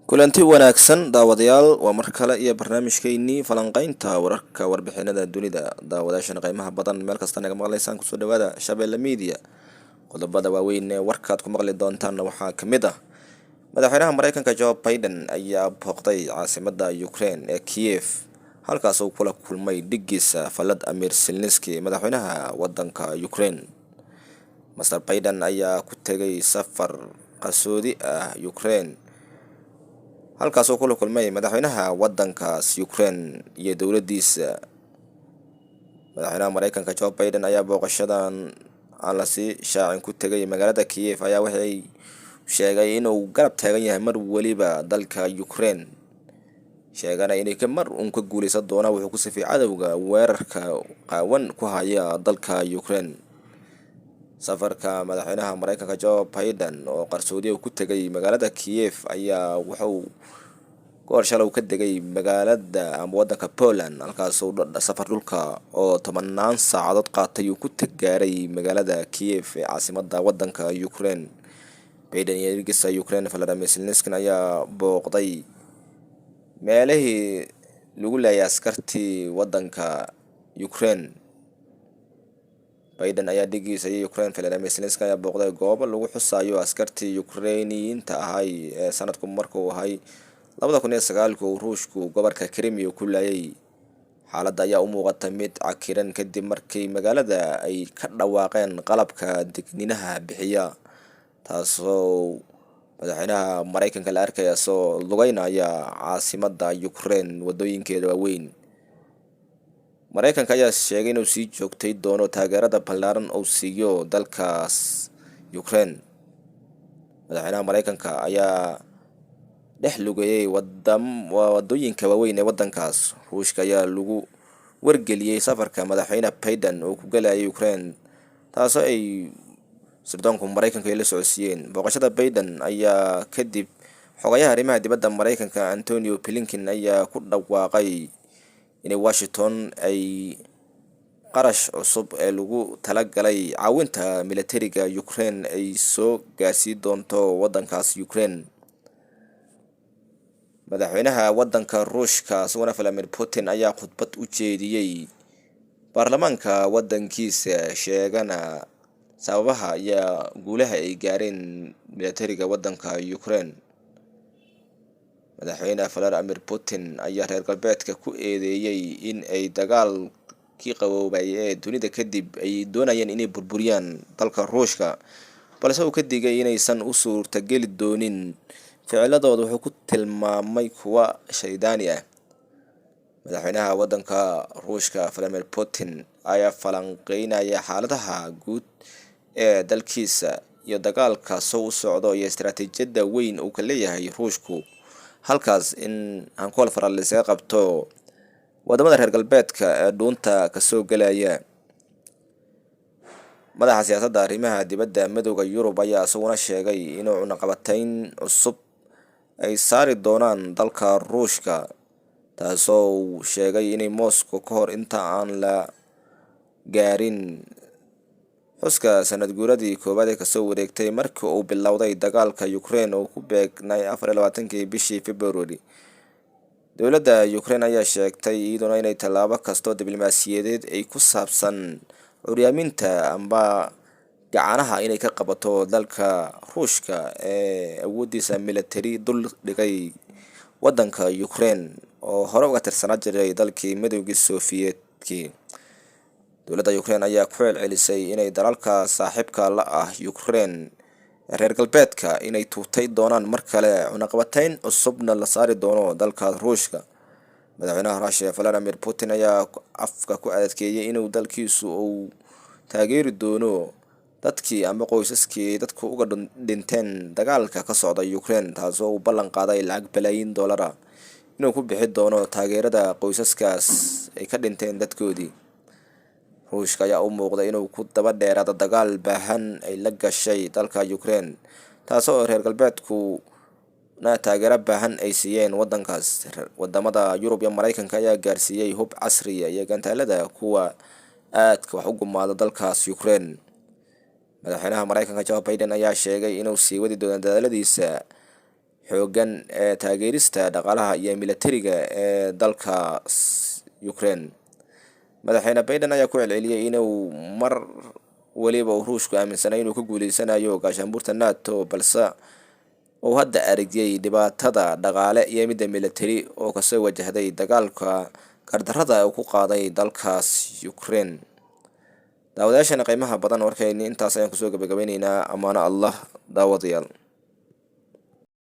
kulanti wanaagsan daawadayaal waa mar kale iyo barnaamijkeennii falanqaynta wararka warbixinada dunida daawadayaashan qiimaha badan meel kasta naga maqlaysaan kusoo dhawaada Shabeelle Media. Qodobada waaweyn ee warkaad ku maqli doontaan waxaa ka mid ah madaxweynaha Mareykanka Joe Biden ayaa booqday caasimadda Ukraine ee Kiev halkaas oo kula kulmay dhigiisa Volodymyr Zelensky madaxweynaha wadanka Ukraine. Mr. Biden ayaa ku tegay safar qasoodi ah Ukraine halkaas oo kula kulmay madaxweynaha wadankaas Ukraine iyo dowladdiisa. Madaxweynaha Mareykanka Joe Biden ayaa booqashadan aan la sii shaacin ku tegay magaalada Kiev ayaa waxay sheegay inuu garab taagan yahay mar waliba dalka Ukraine, sheegana inay mar ka guuleysan doona wuxuu ku sifay cadawga weerarka qaawan ku haya dalka Ukraine. Safarka madaxweynaha Mareykanka Joe Biden oo qarsoodi ku tegay magaalada Kiev ayaa wuxuu goor shalay ka degay magaalada ama wadanka Poland halkaas oo safar dhulka oo 10 saacadood qaatay uu ku tagaaray magaalada Kiev ee caasimadda wadanka Ukraine. Biden iyo dhigiisa Ukraine Volodymyr Zelensky ayaa booqday meelihii lagu leeyahay askartii wadanka Ukraine. Biden ayaa dhigiisa Ukraine Volodymyr Zelensky ayaa booqday goobo lagu xusayo askartii Ukrainiyiinta ahay ee sanadku markuu ahay 2009 Ruushku gobolka Crimea ku laayay. Xaaladda ayaa u muuqata mid cakiran kadib markii magaalada ay ka dhawaaqeen qalabka digniinaha bixiya, taasoo madaxweynaha Mareykanka la arkaya soo lugeynaya caasimadda Ukraine wadooyinkeeda waaweyn. Mareykanka ayaa sheegay inuu sii joogtay doono taageerada ballaaran oo siiyo dalkaas Ukraine. Madaxweynaha Mareykanka ayaa dhex lugeeyay wadooyinka waaweyn ee wadankaas. Ruushka ayaa lagu wargeliyay safarka madaxweyne Biden oo ku galay Ukraine, taasoo ay sirdoonka Mareykanka la socodsiiyeen. Booqashada Biden ayaa kadib xogayaha arrimaha dibadda Mareykanka Antony Blinken ayaa ku dhawaaqay in Washington ay qarash cusub ee lagu talagalay caawinta militariga Ukraine ay soo gaarsiin doonto wadankaas Ukraine. Madaxweynaha wadanka Ruushka Vladimir Putin ayaa khudbad u jeediyay baarlamaanka wadankiisa sheegana sababaha iyo guulaha ay gaareen militariga wadanka Ukraine. Madaxweynaha Vladimir Putin ayaa reer galbeedka ku eedeeyay in ay dagaalkii qaboobay ee dunida kadib ay doonayeen inay burburiyaan dalka Ruushka, balse uu ka digay inaysan u suurtageli doonin. ficiladooda wuxuu ku tilmaamay kuwa shaydaani ah. Madaxweynaha wadanka Ruushka Vladimir Putin ayaa falanqeynaya xaaladaha guud ee dalkiisa iyo dagaalka soo socdo iyo istiraatiijiyadda weyn uu ka leeyahay Ruushku, halkaas in hankool Faransiiska qabto wadamada reer galbeedka ee dhuunta ka soo galaya. Madaxa siyaasadda arrimaha dibadda Midowga Yurub ayaa isaguna sheegay inuu cunaqabatayn cusub ay saari doonaan dalka Ruushka, taasoo uu sheegay inay Moscow ka hor inta aan la gaarin xuska sanad guuradii koowaad ee kasoo wareegtay markii uu bilowday dagaalka Ukraine oo ku beegnay 24 bishii February. Dowladda Ukraine ayaa sheegtay iyaduna inay tallaabo kasto diblomaasiyadeed ay ku saabsan curyaaminta amba gacanaha inay ka qabato dalka Ruushka ee awoodiisa military dul dhigay wadanka Ukraine oo hore uga tirsanaa jiray dalkii Midowgii Soviyetkii. Dowladda Ukraine ayaa ku celcelisay inay dalalka saaxiibka la ah Ukraine reer galbeedka inay tuutay doonaan mar kale cunaqabatayn cusubna la saari doono dalka Ruushka. Madaxweynaha Russia Vladimir Putin ayaa afka ku adkeeyay inuu dalkiisu uu taageeri doono dadkii ama qoysaskii dadku uga dhinteen dagaalka ka socda Ukraine, taasoo uu ballan qaaday lacag bilyan dollar inuu ku bixi doono taageerada qoysaskaas ay ka dhinteen dadkoodii. Ruushka ayaa u muuqda inuu ku daba dheeraado dagaal baahan ay la gashay dalka Ukraine, taasoo reer galbeedku taageero baahan ay siiyeen wadankaas. Wadamada Yurub iyo Mareykanka ayaa gaarsiiyay hub casri ah iyo gantaalada kuwa aadka wax u gumaada dalkaas Ukraine. Madaxweynaha Mareykanka Joe Biden ayaa sheegay inuu sii wadi doono dadaaladiisa xoogan ee taageerista dhaqaalaha iyo militariga ee dalka Ukraine. Madaxweyne Biden ayaa ku celceliyay inuu mar waliba Ruushku aaminsanay inuu ku guuleysanayo gaashaanbuurta NATO, balse uu hadda aragtiyay dhibaatada dhaqaale iyo midda militari oo kasoo wajahday dagaalka gardarrada uu ku qaaday dalkaas Ukraine. daawadayaashana qiimaha badan warkayni intaas ayaan kusoo gabagabeynaynaa. Amaano Allah daawadayaal.